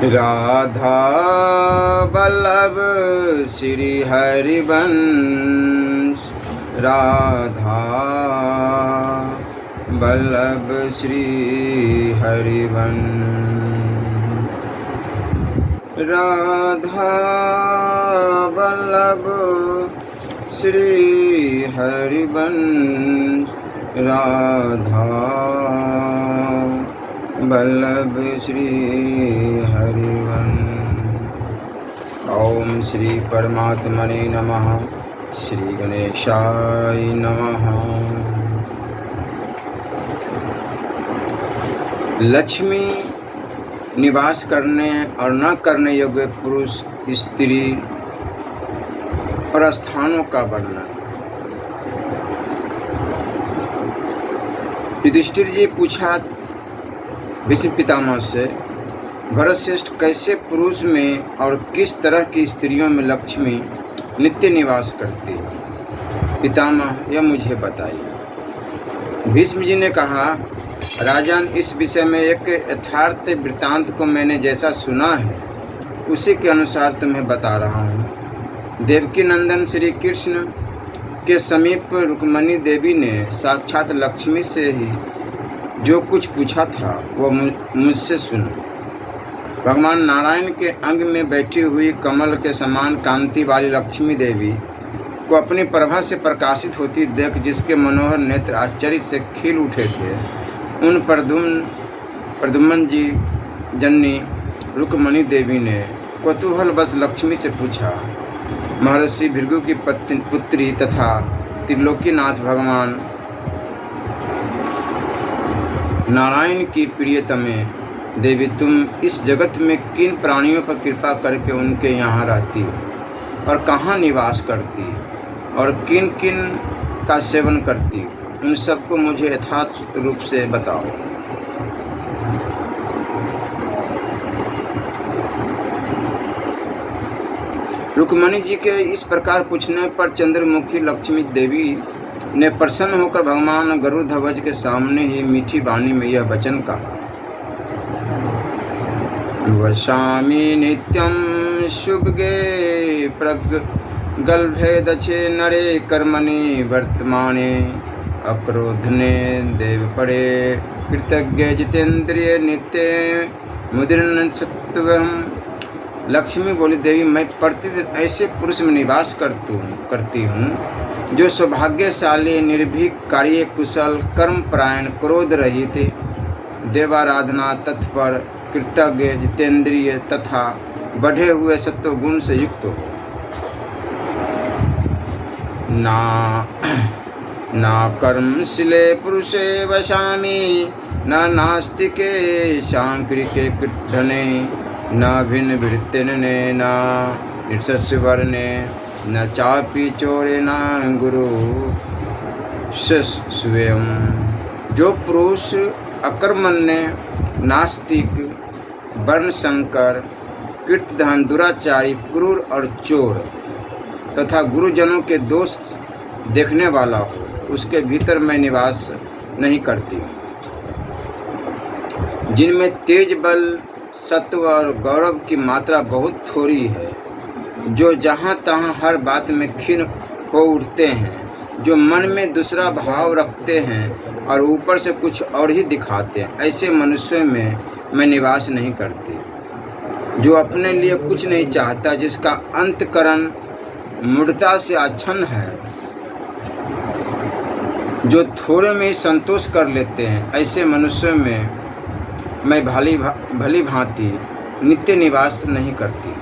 राधा वल्लभ श्री हरिवंश, राधा वल्लभ श्री हरिवंश, राधा वल्लभ श्री हरिवंश, राधा वल्लभ श्री हरिवंश। ओम श्री परमात्मने नमः। श्री गणेशाय नमः। लक्ष्मी निवास करने और न करने योग्य पुरुष, स्त्री और स्थानों का वर्णन। युधिष्ठिर जी पूछा भीष्म पितामह से, भरतश्रेष्ठ, कैसे पुरुष में और किस तरह की स्त्रियों में लक्ष्मी नित्य निवास करती है? पितामह, यह मुझे बताइए। भीष्म जी ने कहा, राजन, इस विषय में एक यथार्थ वृत्तांत को मैंने जैसा सुना है उसी के अनुसार तुम्हें बता रहा हूँ। देवकी नंदन श्री कृष्ण के समीप रुक्मणी देवी ने साक्षात लक्ष्मी से ही जो कुछ पूछा था वह मुझसे सुनो। भगवान नारायण के अंग में बैठी हुई कमल के समान कांति वाली लक्ष्मी देवी को अपनी प्रभा से प्रकाशित होती देख जिसके मनोहर नेत्र आश्चर्य से खिल उठे थे, उन प्रद्युम्न जी जननी रुक्मणी देवी ने कौतूहलवश लक्ष्मी से पूछा, महर्षि भृगु की पुत्री तथा त्रिलोकीनाथ भगवान नारायण की प्रियतमे देवी, तुम इस जगत में किन प्राणियों पर कृपा करके उनके यहाँ रहती हो और कहाँ निवास करती और किन किन का सेवन करती, उन सबको मुझे यथार्थ रूप से बताओ। रुक्मणी जी के इस प्रकार पूछने पर चंद्रमुखी लक्ष्मी देवी ने प्रसन्न होकर भगवान गरुड़ध्वज के सामने ही मीठी वाणी में यह वचन कहा, वशामि नित्यं शुभगे प्रगल्भे दक्षे नरे कर्मणि वर्तमाने अक्रोधने देवपरे कृतज्ञ जितेंद्रिय नित्य मुद्रिन सत्वम। लक्ष्मी बोली, देवी, मैं प्रतिदिन ऐसे पुरुष में निवास करती हूँ जो सौभाग्यशाली, निर्भीक, कार्य कुशल, कर्मपरायण, क्रोध रहित, देवाराधना तत्पर, कृतज्ञ, जितेंद्रिय तथा बढ़े हुए सत्व गुण से युक्त हो। ना कर्मशीले पुरुषे वशामि, न नास्तिके सांकृके कृद्धने, न भिन्न वृत्तिने, न निर्षस्वर्णे, न चापी चोरे, न गुरु स्वयं। जो पुरुष अकर्मण्य, नास्तिक, वर्णशंकर, कृतधन, दुराचारी, क्रूर और चोर तथा गुरुजनों के दोष देखने वाला हो, उसके भीतर मैं निवास नहीं करती। जिनमें तेज, बल, सत्व और गौरव की मात्रा बहुत थोड़ी है, जो जहाँ तहाँ हर बात में खिन्न हो उठते हैं, जो मन में दूसरा भाव रखते हैं और ऊपर से कुछ और ही दिखाते हैं, ऐसे मनुष्यों में मैं निवास नहीं करती। जो अपने लिए कुछ नहीं चाहता, जिसका अंतकरण मूढ़ता से आच्छन्न है, जो थोड़े में ही संतोष कर लेते हैं, ऐसे मनुष्यों में मैं भली भांति नित्य निवास नहीं करती।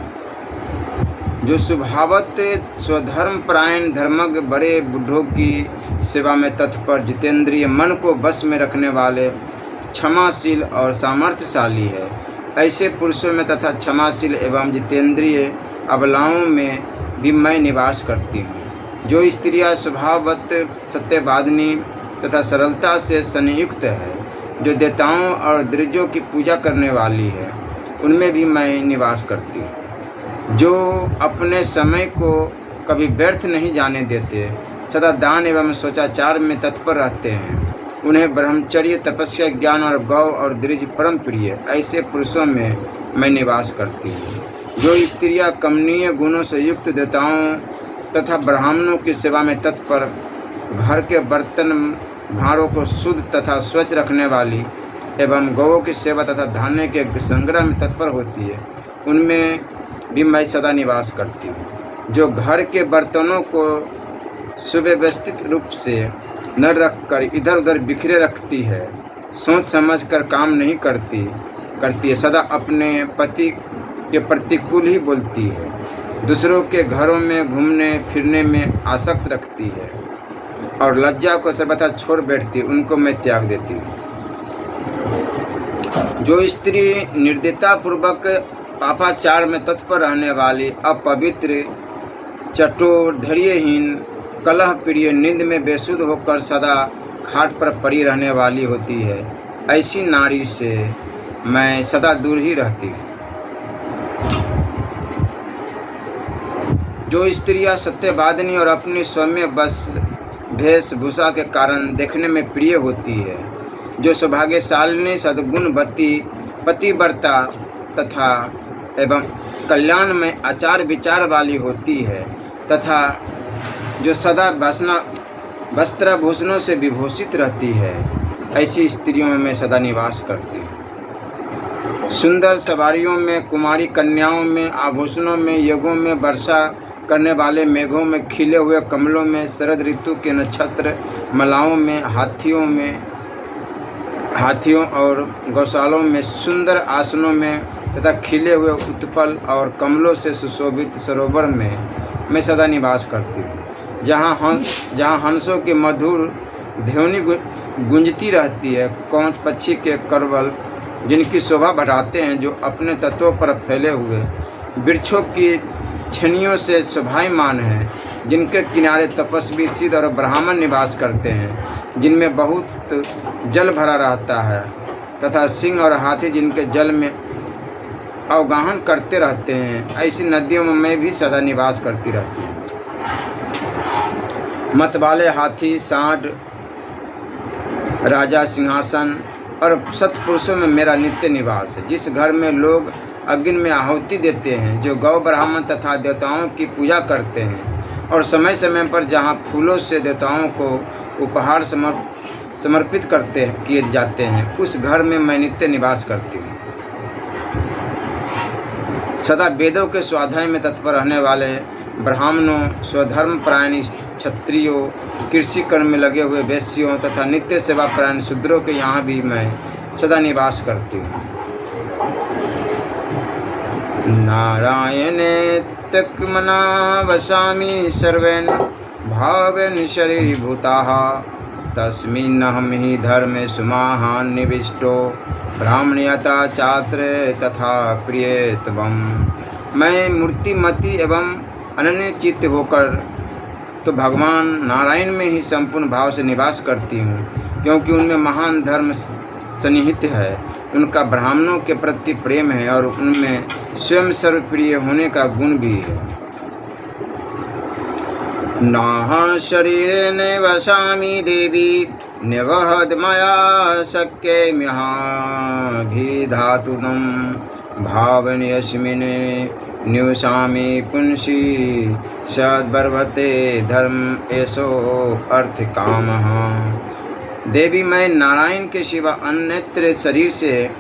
जो स्वभावत स्वधर्म परायण, धर्मज्ञ, बड़े बूढ़ों की सेवा में तत्पर, जितेंद्रिय, मन को बस में रखने वाले, क्षमाशील और सामर्थ्यशाली है, ऐसे पुरुषों में तथा क्षमाशील एवं जितेंद्रिय अबलाओं में भी मैं निवास करती हूँ। जो स्त्रियां स्वभावत सत्यवादिनी तथा सरलता से संयुक्त है, जो देवताओं और द्विजों की पूजा करने वाली है, उनमें भी मैं निवास करती हूँ। जो अपने समय को कभी व्यर्थ नहीं जाने देते, सदा दान एवं शौचाचार में तत्पर रहते हैं, उन्हें ब्रह्मचर्य, तपस्या, ज्ञान और गौ और दृढ़ परम प्रिय ऐसे पुरुषों में मैं निवास करती हूँ। जो स्त्रियाँ कमनीय गुणों से युक्त देवताओं तथा ब्राह्मणों की सेवा में तत्पर, घर के बर्तन भारों को शुद्ध तथा स्वच्छ रखने वाली एवं गौओं की सेवा तथा धान्य के संग्रह में तत्पर होती है, उनमें भी मैं सदा निवास करती हूँ। जो घर के बर्तनों को सुव्यवस्थित रूप से न रखकर इधर उधर बिखरे रखती है, सोच समझ कर काम नहीं करती है, सदा अपने पति के प्रतिकूल ही बोलती है, दूसरों के घरों में घूमने फिरने में आसक्त रखती है और लज्जा को सर्वथा छोड़ बैठती, उनको मैं त्याग देती हूँ। जो स्त्री निर्दयता पूर्वक पापाचार में तत्पर रहने वाली, अपवित्र, चटोर, धैर्यहीन, कलह प्रिय, नींद में बेसुध होकर सदा खाट पर पड़ी रहने वाली होती है, ऐसी नारी से मैं सदा दूर ही रहती हूँ। जो स्त्रियां सत्यवादिनी और अपनी सौम्य वेशभूषा के कारण देखने में प्रिय होती है, जो सौभाग्यशालिनी, सद्गुणवती, पतिव्रता तथा एवं कल्याण में आचार विचार वाली होती है तथा जो सदा वस्त्रभूषणों से विभूषित रहती है, ऐसी स्त्रियों में मैं सदा निवास करती हूँ। सुंदर सवारियों में, कुमारी कन्याओं में, आभूषणों में, यज्ञों में, वर्षा करने वाले मेघों में, खिले हुए कमलों में, शरद ऋतु के नक्षत्र मलाओं में, हाथियों और गौशालों में, सुंदर आसनों में तथा खिले हुए उत्पल और कमलों से सुशोभित सरोवर में मैं सदा निवास करती हूँ। जहाँ हंसों की मधुर ध्वनि गूंजती रहती है, कौंच पक्षी के करवल जिनकी शोभा बढ़ाते हैं, जो अपने तत्वों पर फैले हुए वृक्षों की छनियों से शोभायमान हैं, जिनके किनारे तपस्वी, सिद्ध और ब्राह्मण निवास करते हैं, जिनमें बहुत जल भरा रहता है तथा सिंह और हाथी जिनके जल में अवगाहन करते रहते हैं, ऐसी नदियों में मैं भी सदा निवास करती रहती हूँ। मतवाले हाथी, सांड, राजा, सिंहासन और सत्पुरुषों में मेरा नित्य निवास है। जिस घर में लोग अग्नि में आहुति देते हैं, जो गौ, ब्राह्मण तथा देवताओं की पूजा करते हैं और समय समय पर जहाँ फूलों से देवताओं को उपहार समर्पित किए जाते हैं, उस घर में मैं नित्य निवास करती हूँ। सदा वेदों के स्वाध्याय में तत्पर रहने वाले ब्राह्मणों, स्वधर्म परायण क्षत्रियों, कृषि कर्म में लगे हुए वैश्यों तथा नित्य सेवा परायण शूद्रों के यहाँ भी मैं सदा निवास करती हूँ। नारायणे त्यक्मना वसामि सर्वैन् भावेन शरीरभूताः तस्मिन्नहं हि धर्मे सुमाहान् निविष्टो ब्राह्मण्यता चात्र तथा प्रियत्वम्। मैं मूर्तिमती एवं अनन्य चित्त होकर तो भगवान नारायण में ही संपूर्ण भाव से निवास करती हूँ, क्योंकि उनमें महान धर्म सन्निहित है, उनका ब्राह्मणों के प्रति प्रेम है और उनमें स्वयं सर्वप्रिय होने का गुण भी है। नाह शरीरेण वसामि देवी निवहद मया शक्यमिहाभिधातुनं भावने यस्मिन् निवसामि पुंसि सद्वर्तते धर्म एषो अर्थ कामः। देवी, मैं नारायण के सिवा अन्यत्र शरीर से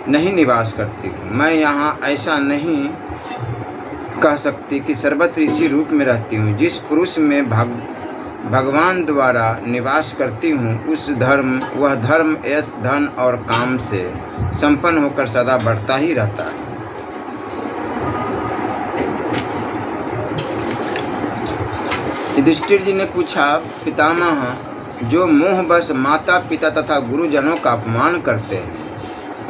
नहीं निवास करती हूँ। मैं यहाँ ऐसा नहीं कह सकती कि सर्वत्र इसी रूप में रहती हूँ। जिस पुरुष में भगवान द्वारा निवास करती हूँ, वह धर्म, यश, धन और काम से संपन्न होकर सदा बढ़ता ही रहता है। युधिष्ठिर जी ने पूछा, पितामह, जो मोहवश माता पिता तथा गुरुजनों का अपमान करते हैं,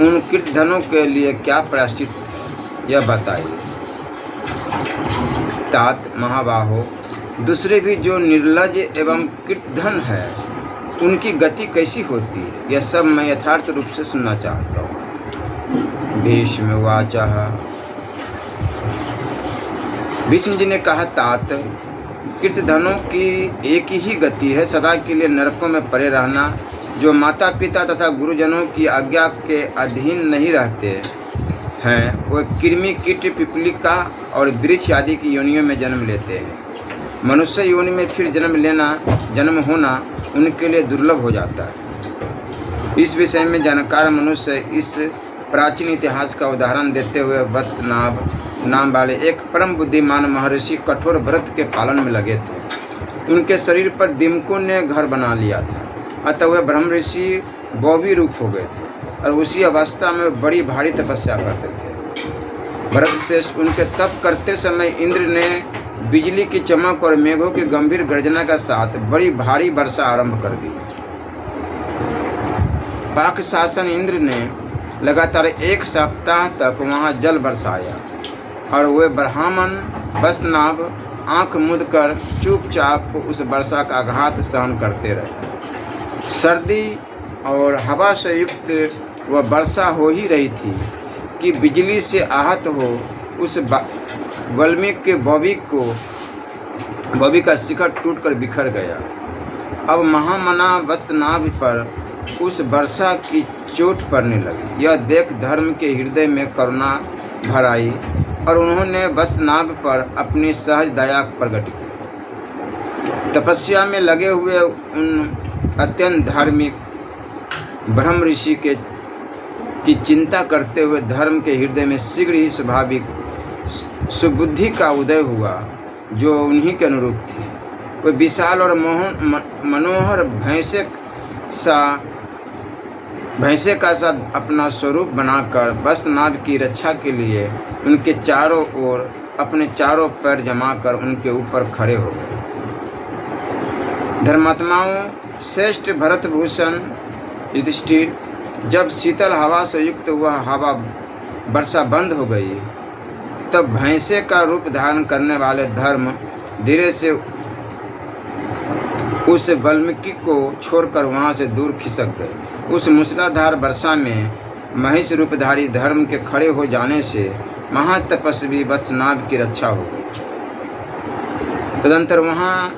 उन कृतधनों के लिए क्या प्रायश्चित, यह बताइए। तात महाबाहो, दूसरे भी जो निर्लज एवं कृतधन है, उनकी गति कैसी होती है, यह सब मैं यथार्थ रूप से सुनना चाहता हूँ। भीष्म वाचः। भीष्म जी ने कहा, तात, कृतधनों की एक ही गति है, सदा के लिए नरकों में पड़े रहना, जो माता पिता तथा गुरुजनों की आज्ञा के अधीन नहीं रहते हैं वे कृमि कीट पिपलिका और वृक्ष आदि की योनियों में जन्म लेते हैं। मनुष्य योनि में फिर जन्म होना उनके लिए दुर्लभ हो जाता है। इस विषय में जानकार मनुष्य इस प्राचीन इतिहास का उदाहरण देते हुए वत्सनाभ नाम वाले एक परम बुद्धिमान महर्षि कठोर व्रत के पालन में लगे थे। उनके शरीर पर दिमकों ने घर बना लिया था, अतः वह ब्रह्म ऋषि बौवी रूप हो गए थे और उसी अवस्था में बड़ी भारी तपस्या करते थे। भरत श्रेष्ठ उनके तप करते समय इंद्र ने बिजली की चमक और मेघों की गंभीर गर्जना के साथ बड़ी भारी वर्षा आरंभ कर दी। पाक शासन इंद्र ने लगातार 1 सप्ताह तक वहां जल बरसाया और वे ब्राह्मण वत्सनाभ आंख मूंदकर चुपचाप उस वर्षा का आघात सहन करते रहे। सर्दी और हवा से युक्त वह वर्षा हो ही रही थी कि बिजली से आहत हो उस वाल्मीकि बौवी का शिखर टूटकर बिखर गया। अब महामना वत्सनाभ पर उस वर्षा की चोट पड़ने लगी। यह देख धर्म के हृदय में करुणा भर आई और उन्होंने वत्सनाभ पर अपनी सहज दया प्रकट की। तपस्या में लगे हुए उन अत्यंत धार्मिक ब्रह्म ऋषि की चिंता करते हुए धर्म के हृदय में शीघ्र ही स्वाभाविक सुबुद्धि का उदय हुआ जो उन्हीं के अनुरूप थी। वे विशाल और मनोहर भैंसे का सा अपना स्वरूप बनाकर वत्सनाभ की रक्षा के लिए उनके चारों ओर अपने चारों पैर जमाकर उनके ऊपर खड़े हो गए। धर्मात्माओं श्रेष्ठ भरतभूषण युधिष्ठिर, जब शीतल हवा से युक्त वह वर्षा बंद हो गई तब भैंसे का रूप धारण करने वाले धर्म धीरे से उस वाल्मीकि को छोड़कर वहां से दूर खिसक गए। उस मूसलाधार वर्षा में महिष रूपधारी धर्म के खड़े हो जाने से महातपस्वी वत्सनाभ की रक्षा हो गई। तदंतर वहाँ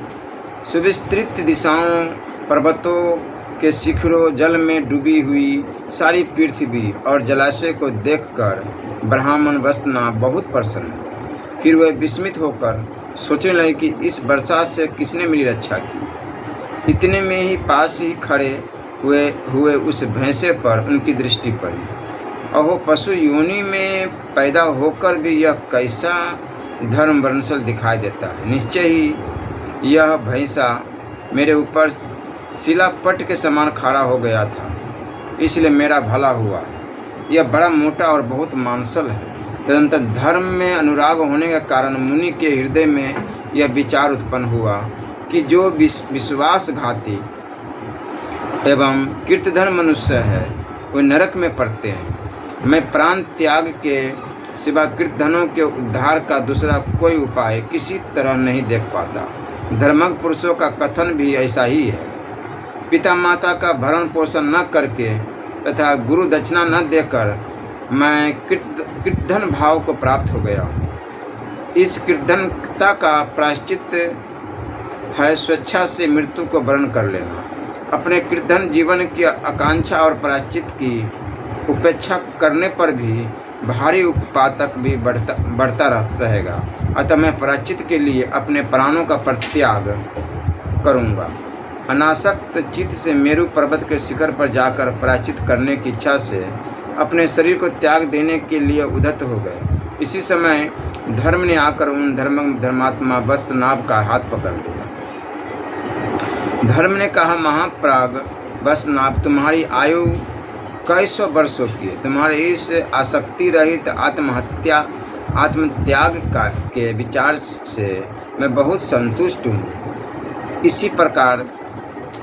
सुविस्तृत दिशाओं, पर्वतों के शिखरों, जल में डूबी हुई सारी पृथ्वी और जलाशय को देखकर ब्राह्मण वत्सनाभ बहुत प्रसन्न हुए। फिर वह विस्मित होकर सोचने लगे कि इस वर्षा से किसने मेरी रक्षा की। इतने में ही पास ही खड़े हुए उस भैंसे पर उनकी दृष्टि पड़ी। अहो, पशु योनि में पैदा होकर भी यह कैसा धर्म वंशल दिखाई देता है। निश्चय ही यह भैंसा मेरे ऊपर शिलापट के समान खड़ा हो गया था, इसलिए मेरा भला हुआ। यह बड़ा मोटा और बहुत मांसल है। तदंतर धर्म में अनुराग होने के कारण मुनि के हृदय में यह विचार उत्पन्न हुआ कि जो विश्वासघाती एवं कीर्तिधन मनुष्य है वे नरक में पड़ते हैं। मैं प्राण त्याग के सिवा कीर्तिधनों के उद्धार का दूसरा कोई उपाय किसी तरह नहीं देख पाता। धर्मज्ञ पुरुषों का कथन भी ऐसा ही है। पिता माता का भरण पोषण न करके तथा गुरु दक्षिणा न देकर मैं कीर्तिधन भाव को प्राप्त हो गया। इस कीर्तिधनता का प्रायश्चित है स्वेच्छा से मृत्यु को वरण कर लेना। अपने कीर्तिधन जीवन की आकांक्षा और प्रायश्चित की उपेक्षा करने पर भी भारी उपपातक भी बढ़ता रहेगा। अतः मैं प्रायश्चित के लिए अपने प्राणों का परित्याग करूँगा। अनासक्त चित्त से मेरु पर्वत के शिखर पर जाकर प्रायश्चित करने की इच्छा से अपने शरीर को त्याग देने के लिए उद्यत हो गए। इसी समय धर्म ने आकर उन धर्मात्मा वत्सनाभ का हाथ पकड़ लिया। धर्म ने कहा, महाप्राग वत्सनाभ, तुम्हारी आयु कई सौ वर्षों की है। तुम्हारे इस आसक्ति रहित आत्मत्याग के विचार से मैं बहुत संतुष्ट हूँ। इसी प्रकार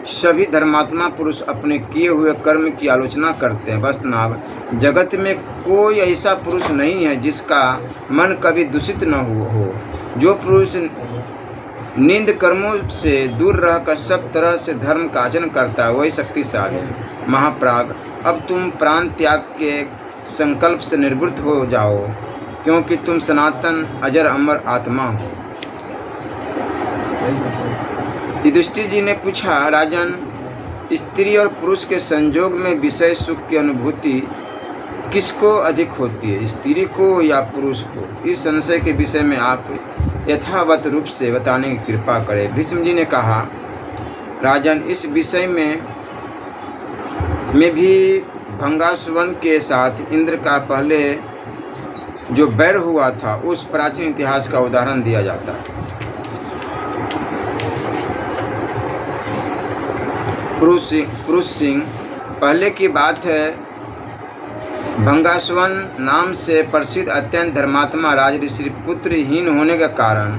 सभी धर्मात्मा पुरुष अपने किए हुए कर्म की आलोचना करते हैं। वत्सनाभ, जगत में कोई ऐसा पुरुष नहीं है जिसका मन कभी दूषित न हो। जो पुरुष निंद कर्मों से दूर रहकर सब तरह से धर्म का आचरण करता है वही शक्तिशाली है। महाप्राग, अब तुम प्राण त्याग के संकल्प से निवृत्त हो जाओ, क्योंकि तुम सनातन अजर अमर आत्मा हो। युधिष्ठिर जी ने पूछा, राजन, स्त्री और पुरुष के संयोग में विषय सुख की अनुभूति किसको अधिक होती है, स्त्री को या पुरुष को? इस संशय के विषय में आप यथावत रूप से बताने की कृपा करें। भीष्म जी ने कहा, राजन, इस विषय में भी भंगासुवन के साथ इंद्र का पहले जो बैर हुआ था उस प्राचीन इतिहास का उदाहरण दिया जाता है। पुरुष सिंह, पहले की बात है, भंगासुवन नाम से प्रसिद्ध अत्यंत धर्मात्मा राजऋषि पुत्रहीन होने के कारण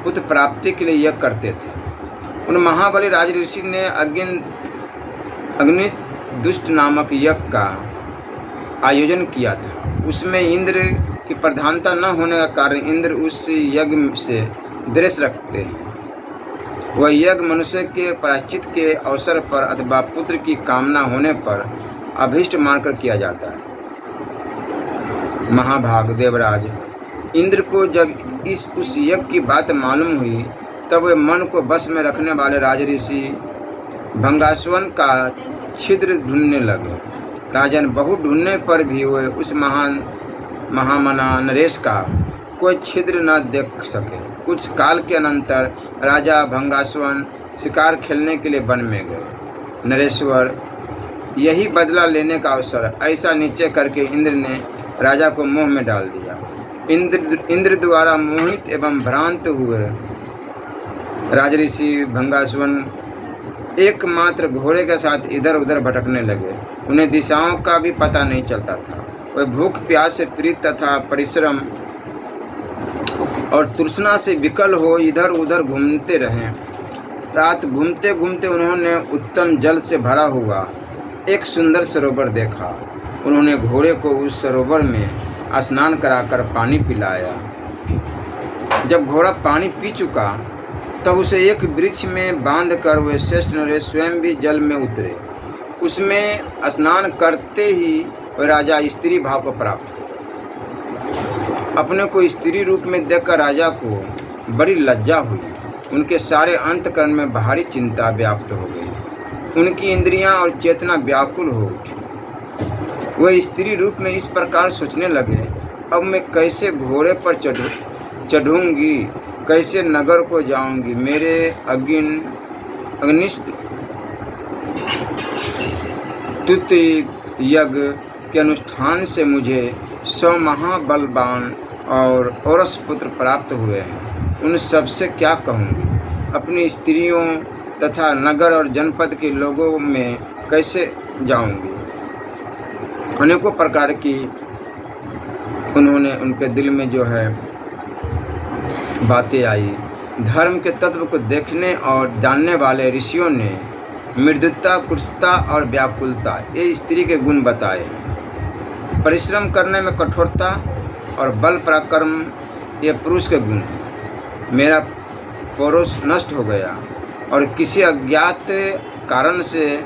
पुत्र प्राप्ति के लिए यज्ञ करते थे। उन महाबली राजऋषि ने अग्नि दुष्ट नामक यज्ञ का आयोजन किया था। उसमें इंद्र की प्रधानता न होने का कारण इंद्र उस यज्ञ से द्वेष रखते हैं। वह यज्ञ मनुष्य के प्रायश्चित के अवसर पर अथवा पुत्र की कामना होने पर अभीष्ट मानकर किया जाता है। महाभाग देवराज, इंद्र को जब उस यज्ञ की बात मालूम हुई तब वे मन को बस में रखने वाले राजऋषि भंगासुवन का छिद्र ढूंढने लगे। राजन, बहुत ढूंढने पर भी वे उस महामना नरेश का कोई छिद्र न देख सके। कुछ काल के अनंतर राजा भंगासुवन शिकार खेलने के लिए वन में गए। नरेश्वर, यही बदला लेने का अवसर, ऐसा निश्चय करके इंद्र ने राजा को मोह में डाल दिया। इंद्र द्वारा मोहित एवं भ्रांत हुए राजऋषि भंगासुवन एकमात्र घोड़े के साथ इधर उधर भटकने लगे। उन्हें दिशाओं का भी पता नहीं चलता था। वे भूख प्यास से पीड़ित तथा परिश्रम और तृष्णा से विकल हो इधर उधर घूमते रहे। रात घूमते घूमते उन्होंने उत्तम जल से भरा हुआ एक सुंदर सरोवर देखा। उन्होंने घोड़े को उस सरोवर में स्नान कराकर पानी पिलाया। जब घोड़ा पानी पी चुका तब उसे एक वृक्ष में बांधकर वे श्रेष्ठ नरेश स्वयं भी जल में उतरे। उसमें स्नान करते ही वे राजा स्त्री भाव को प्राप्त हुए। अपने को स्त्री रूप में देखकर राजा को बड़ी लज्जा हुई। उनके सारे अंतकरण में भारी चिंता व्याप्त हो गई। उनकी इंद्रियां और चेतना व्याकुल हो उठी। वह स्त्री रूप में इस प्रकार सोचने लगे, अब मैं कैसे घोड़े पर चढ़ूंगी, कैसे नगर को जाऊंगी। मेरे अग्निष्ट तुत यज्ञ के अनुष्ठान से मुझे 100 महाबलवान और औरस पुत्र प्राप्त हुए हैं। उन सबसे क्या कहूँगी, अपनी स्त्रियों तथा नगर और जनपद के लोगों में कैसे जाऊंगी। अनेकों प्रकार की उनके दिल में जो है बातें आई। धर्म के तत्व को देखने और जानने वाले ऋषियों ने मृदुता, कुत्सता और व्याकुलता ये स्त्री के गुण बताए। परिश्रम करने में कठोरता और बल पराक्रम ये पुरुष के गुण हैं। मेरा पौरुष नष्ट हो गया और किसी अज्ञात कारण से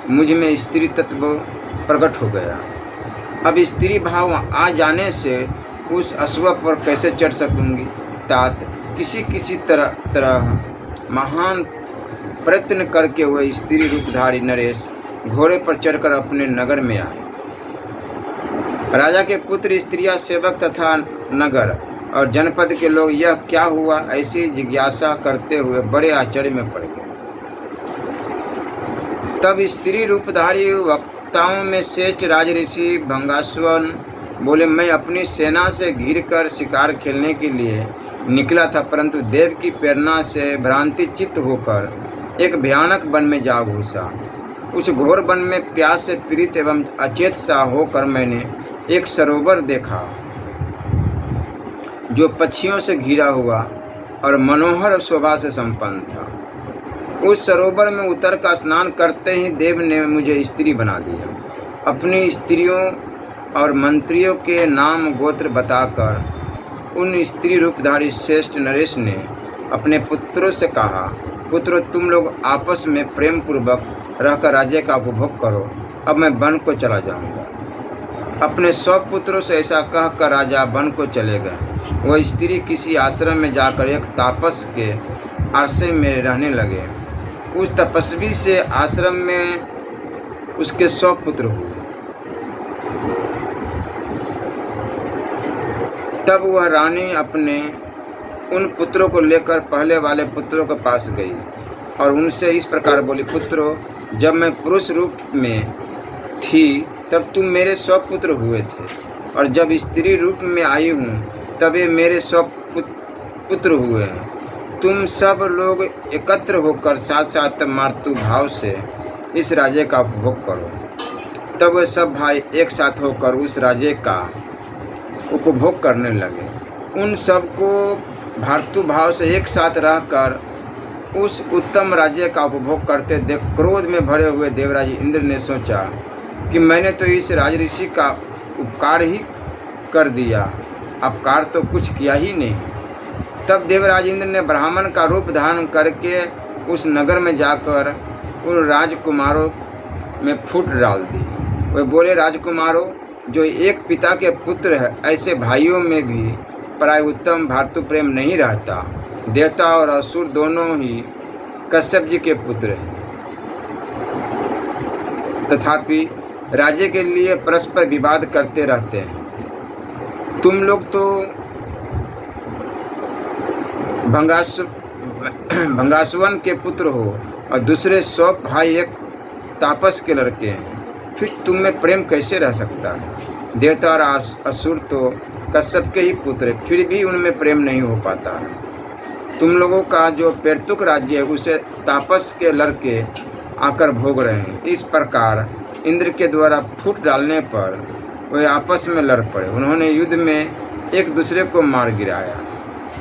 मुझ में स्त्री तत्व प्रकट हो गया। अब स्त्री भाव आ जाने से उस अश्व पर कैसे चढ़ सकूंगी। तात किसी तरह महान प्रयत्न करके वह स्त्री रूपधारी नरेश घोड़े पर चढ़कर अपने नगर में आए। राजा के पुत्र, स्त्रियां, सेवक तथा नगर और जनपद के लोग यह क्या हुआ ऐसी जिज्ञासा करते हुए बड़े आश्चर्य में पड़ गए। तब स्त्री रूपधारी वक्ताओं में श्रेष्ठ राजऋषि भंगासुवन बोले, मैं अपनी सेना से घिरकर शिकार खेलने के लिए निकला था, परंतु देव की प्रेरणा से भ्रांति चित्त होकर एक भयानक वन में जा घुसा। उस घोर वन में प्यास से पीड़ित एवं अचेत सा होकर मैंने एक सरोवर देखा जो पक्षियों से घिरा हुआ और मनोहर शोभा से संपन्न था। उस सरोवर में उतर कर स्नान करते ही देव ने मुझे स्त्री बना दिया। अपनी स्त्रियों और मंत्रियों के नाम गोत्र बताकर उन स्त्री रूपधारी श्रेष्ठ नरेश ने अपने पुत्रों से कहा, पुत्रों, तुम लोग आपस में प्रेम पूर्वक रहकर राज्य का उपभोग करो। अब मैं वन को चला जाऊंगा। अपने 100 पुत्रों से ऐसा कहकर राजा वन को चले गए। वह स्त्री किसी आश्रम में जाकर एक तापस के आश्रय में रहने लगे। उस तपस्वी से आश्रम में उसके 100 पुत्र हुए। तब वह रानी अपने उन पुत्रों को लेकर पहले वाले पुत्रों के पास गई और उनसे इस प्रकार बोली, पुत्रों, जब मैं पुरुष रूप में थी तब तुम मेरे 100 पुत्र हुए थे, और जब स्त्री रूप में आई हूँ तब ये मेरे 100 पुत्र हुए हैं। तुम सब लोग एकत्र होकर साथ साथ मातृ भाव से इस राज्य का उपभोग करो। तब वे सब भाई एक साथ होकर उस राज्य का उपभोग करने लगे। उन सबको भातृभाव से एक साथ रहकर उस उत्तम राज्य का उपभोग करते देख क्रोध में भरे हुए देवराज इंद्र ने सोचा कि मैंने तो इस राजऋषि का उपकार ही कर दिया, अपकार तो कुछ किया ही नहीं। तब देवराज इंद्र ने ब्राह्मण का रूप धारण करके उस नगर में जाकर उन राजकुमारों में फूट डाल दी। वे बोले, राजकुमारों, जो एक पिता के पुत्र है, ऐसे भाइयों में भी प्राय उत्तम भातृ प्रेम नहीं रहता। देवता और असुर दोनों ही कश्यप जी के पुत्र हैं, तथापि राज्य के लिए परस्पर विवाद करते रहते हैं। तुम लोग तो भंगासुवन के पुत्र हो और दूसरे 100 भाई एक तापस के लड़के हैं, फिर तुम में प्रेम कैसे रह सकता है? देवता और असुर तो कश्यप के ही पुत्र हैं, फिर भी उनमें प्रेम नहीं हो पाता। तुम लोगों का जो पेटुक राज्य है उसे तापस के लड़के आकर भोग रहे हैं। इस प्रकार इंद्र के द्वारा फूट डालने पर वे आपस में लड़ पड़े। उन्होंने युद्ध में एक दूसरे को मार गिराया।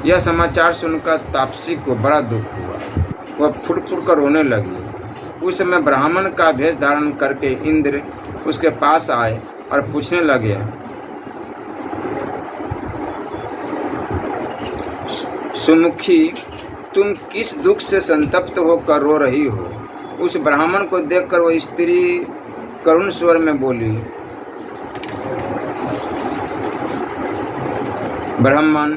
यह समाचार सुनकर तापसी को बड़ा दुख हुआ। वह फुट फुट कर रोने लगी। उस समय ब्राह्मण का भेष धारण करके इंद्र उसके पास आए और पूछने लगे, सुमुखी, तुम किस दुख से संतप्त होकर रो रही हो? उस ब्राह्मण को देखकर वह स्त्री करुण स्वर में बोली, ब्राह्मण,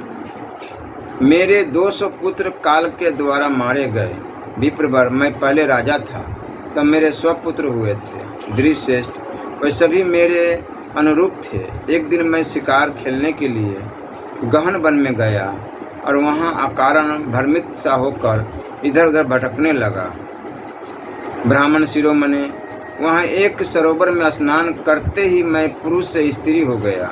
मेरे 200 पुत्र काल के द्वारा मारे गए। विप्रवर, मैं पहले राजा था तब मेरे 100 पुत्र हुए थे। द्रिश्रेष्ठ, वे सभी मेरे अनुरूप थे। एक दिन मैं शिकार खेलने के लिए गहन वन में गया और वहाँ अकारण भ्रमित सा होकर इधर उधर भटकने लगा। ब्राह्मण शिरोमणि, वहाँ एक सरोवर में स्नान करते ही मैं पुरुष से स्त्री हो गया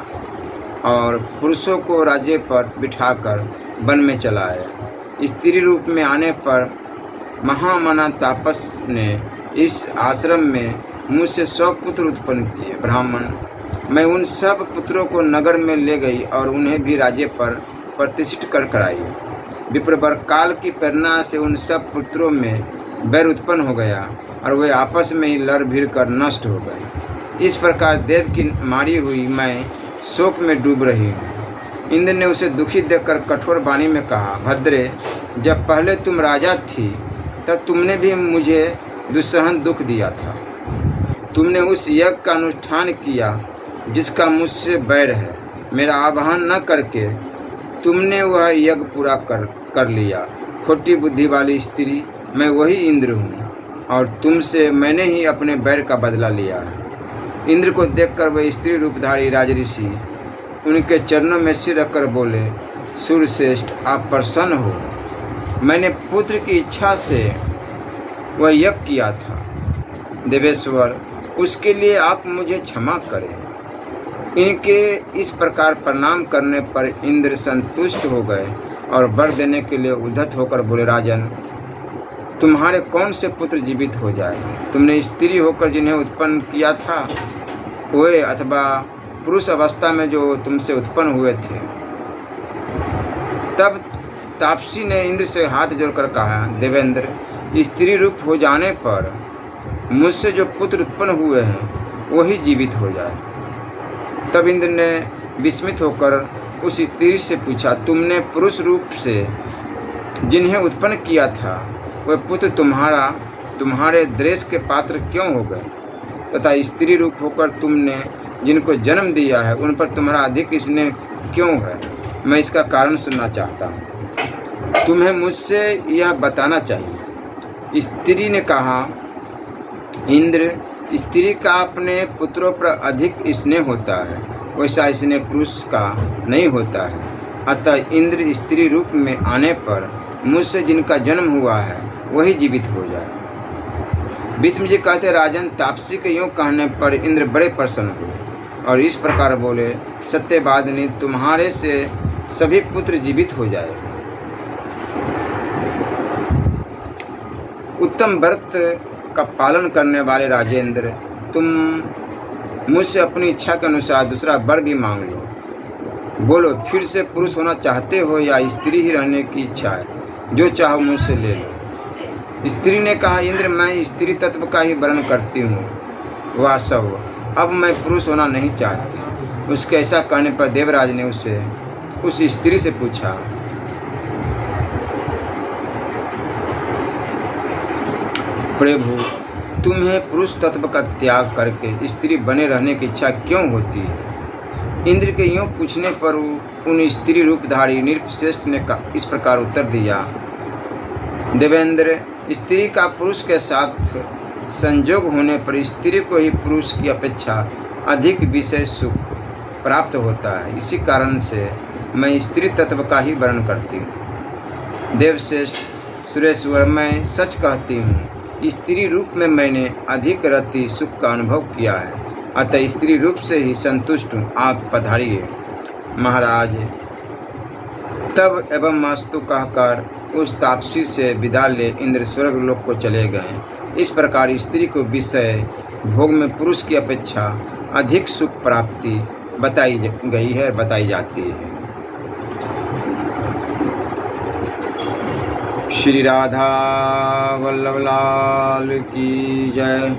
और पुरुषों को राज्य पर बिठाकर वन में चला आया। स्त्री रूप में आने पर महामना तापस ने इस आश्रम में मुझसे 100 पुत्र उत्पन्न किए। ब्राह्मण, मैं उन सब पुत्रों को नगर में ले गई और उन्हें भी राज्य पर प्रतिष्ठित कर कराई। विप्रवर, काल की प्रेरणा से उन सब पुत्रों में बैर उत्पन्न हो गया और वे आपस में ही लड़ भिड़ कर नष्ट हो गए। इस प्रकार देव की मारी हुई मैं शोक में डूब रही हूँ। इंद्र ने उसे दुखी देखकर कठोर वाणी में कहा, भद्रे, जब पहले तुम राजा थी तब तुमने भी मुझे दुस्सहन दुख दिया था। तुमने उस यज्ञ का अनुष्ठान किया जिसका मुझसे बैर है। मेरा आह्वान न करके तुमने वह यज्ञ पूरा कर लिया। खोटी बुद्धि वाली स्त्री, मैं वही इंद्र हूँ और तुमसे मैंने ही अपने बैर का बदला लिया है। इंद्र को देखकर वह स्त्री रूपधारी राजऋषि उनके चरणों में सिर रखकर बोले, सूर्यश्रेष्ठ, आप प्रसन्न हो। मैंने पुत्र की इच्छा से वह यज्ञ किया था। देवेश्वर, उसके लिए आप मुझे क्षमा करें। इनके इस प्रकार प्रणाम करने पर इंद्र संतुष्ट हो गए और वर देने के लिए उद्धत होकर बोले, राजन, तुम्हारे कौन से पुत्र जीवित हो जाए? तुमने स्त्री होकर जिन्हें उत्पन्न किया था वे, अथवा पुरुष अवस्था में जो तुमसे उत्पन्न हुए थे? तब तापसी ने इंद्र से हाथ जोड़कर कहा, देवेंद्र, स्त्री रूप हो जाने पर मुझसे जो पुत्र उत्पन्न हुए हैं वही जीवित हो जाए। तब इंद्र ने विस्मित होकर उस स्त्री से पूछा, तुमने पुरुष रूप से जिन्हें उत्पन्न किया था वह पुत्र तुम्हारे द्वेष के पात्र क्यों हो गए? तथा स्त्री रूप होकर तुमने जिनको जन्म दिया है उन पर तुम्हारा अधिक स्नेह क्यों है? मैं इसका कारण सुनना चाहता हूँ। तुम्हें मुझसे यह बताना चाहिए। स्त्री ने कहा, इंद्र, स्त्री का अपने पुत्रों पर अधिक स्नेह होता है, वैसा स्नेह पुरुष का नहीं होता है। अतः इंद्र स्त्री रूप में आने पर मुझसे जिनका जन्म हुआ है वही जीवित हो जाए। भीष्म जी कहते, राजन, तापसी के यूँ कहने पर इंद्र बड़े प्रसन्न हुए और इस प्रकार बोले, सत्यवादिनी, तुम्हारे से सभी पुत्र जीवित हो जाए। उत्तम व्रत का पालन करने वाले राजेंद्र, तुम मुझसे अपनी इच्छा के अनुसार दूसरा वर भी मांग लो। बोलो, फिर से पुरुष होना चाहते हो या स्त्री ही रहने की इच्छा है? जो चाहो मुझसे ले लो। स्त्री ने कहा, इंद्र, मैं स्त्री तत्व का ही वर्ण करती हूँ। वास्तव अब मैं पुरुष होना नहीं चाहती। उसके ऐसा कहने पर देवराज ने उस स्त्री से पूछा, प्रभु, तुम्हें पुरुष तत्व का त्याग करके स्त्री बने रहने की इच्छा क्यों होती है? इंद्र के यूँ पूछने पर उन स्त्री रूपधारी नृपश्रेष्ठ ने इस प्रकार उत्तर दिया, देवेंद्र, स्त्री का पुरुष के साथ संयोग होने पर स्त्री को ही पुरुष की अपेक्षा अधिक विषय सुख प्राप्त होता है। इसी कारण से मैं स्त्री तत्व का ही वर्ण करती हूँ। देवश्रेष्ठ सुरेश्वर, मैं सच कहती हूँ, स्त्री रूप में मैंने अधिक रति सुख का अनुभव किया है, अतः स्त्री रूप से ही संतुष्ट हूँ। आप पधारिए। महाराज तब एवं मस्तु कहकर उस तापसी से विदा ले इंद्र स्वर्गलोक को चले गए। इस प्रकार स्त्री को विषय भोग में पुरुष की अपेक्षा अधिक सुख प्राप्ति बताई जाती है। श्री राधा वल्लभ लाल की जय।